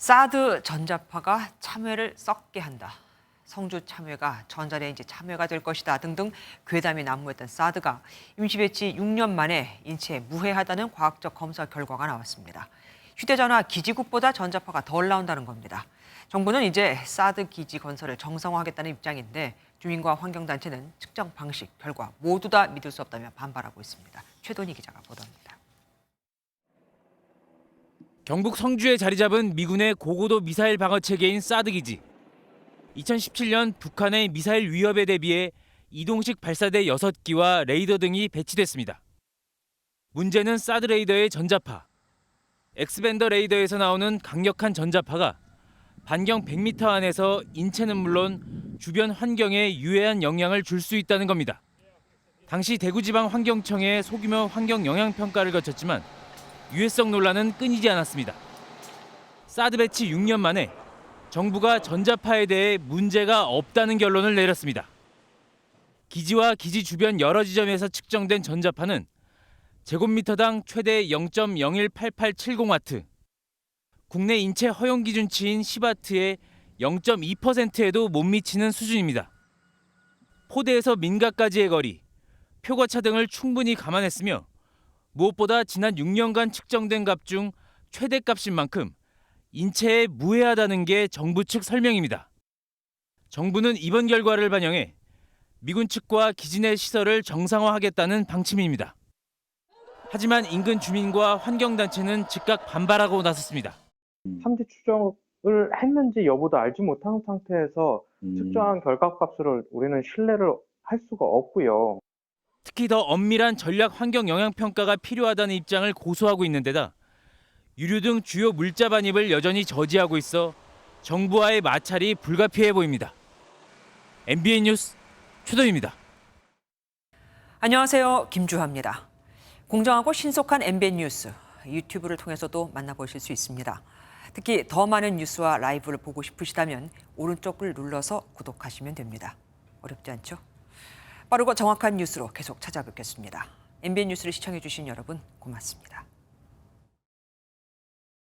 사드 전자파가 참외를 썩게 한다. 성주 참외가 전자레인지 참외가 될 것이다 등등 괴담이 난무했던 사드가 임시 배치 6년 만에 인체에 무해하다는 과학적 검사 결과가 나왔습니다. 휴대전화 기지국보다 전자파가 덜 나온다는 겁니다. 정부는 이제 사드 기지 건설을 정상화하겠다는 입장인데 주민과 환경단체는 측정 방식, 결과 모두 다 믿을 수 없다며 반발하고 있습니다. 최돈희 기자가 보도합니다. 경북 성주에 자리 잡은 미군의 고고도 미사일 방어 체계인 사드 기지. 2017년 북한의 미사일 위협에 대비해 이동식 발사대 6기와 레이더 등이 배치됐습니다. 문제는 사드 레이더의 전자파. 엑스밴더 레이더에서 나오는 강력한 전자파가 반경 100m 안에서 인체는 물론 주변 환경에 유해한 영향을 줄 수 있다는 겁니다. 당시 대구지방환경청의 소규모 환경 영향 평가를 거쳤지만 유해성 논란은 끊이지 않았습니다. 사드 배치 6년 만에 정부가 전자파에 대해 문제가 없다는 결론을 내렸습니다. 기지와 기지 주변 여러 지점에서 측정된 전자파는 제곱미터당 최대 0.018870와트, 국내 인체 허용 기준치인 10와트의 0.2%에도 못 미치는 수준입니다. 포대에서 민가까지의 거리, 표거차 등을 충분히 감안했으며 무엇보다 지난 6년간 측정된 값 중 최대값인 만큼 인체에 무해하다는 게 정부 측 설명입니다. 정부는 이번 결과를 반영해 미군 측과 기지 내 시설을 정상화하겠다는 방침입니다. 하지만 인근 주민과 환경단체는 즉각 반발하고 나섰습니다. 3D 추정을 했는지 여부도 알지 못한 상태에서 측정한 결과값을 우리는 신뢰를 할 수가 없고요. 특히 더 엄밀한 전략 환경 영향 평가가 필요하다는 입장을 고수하고 있는 데다 유류 등 주요 물자 반입을 여전히 저지하고 있어 정부와의 마찰이 불가피해 보입니다. MBN 뉴스 최도입니다. 안녕하세요. 김주하입니다. 공정하고 신속한 MBN 뉴스, 유튜브를 통해서도 만나보실 수 있습니다. 특히 더 많은 뉴스와 라이브를 보고 싶으시다면 오른쪽을 눌러서 구독하시면 됩니다. 어렵지 않죠? 빠르고 정확한 뉴스로 계속 찾아뵙겠습니다. MBN 뉴스를 시청해주신 여러분 고맙습니다.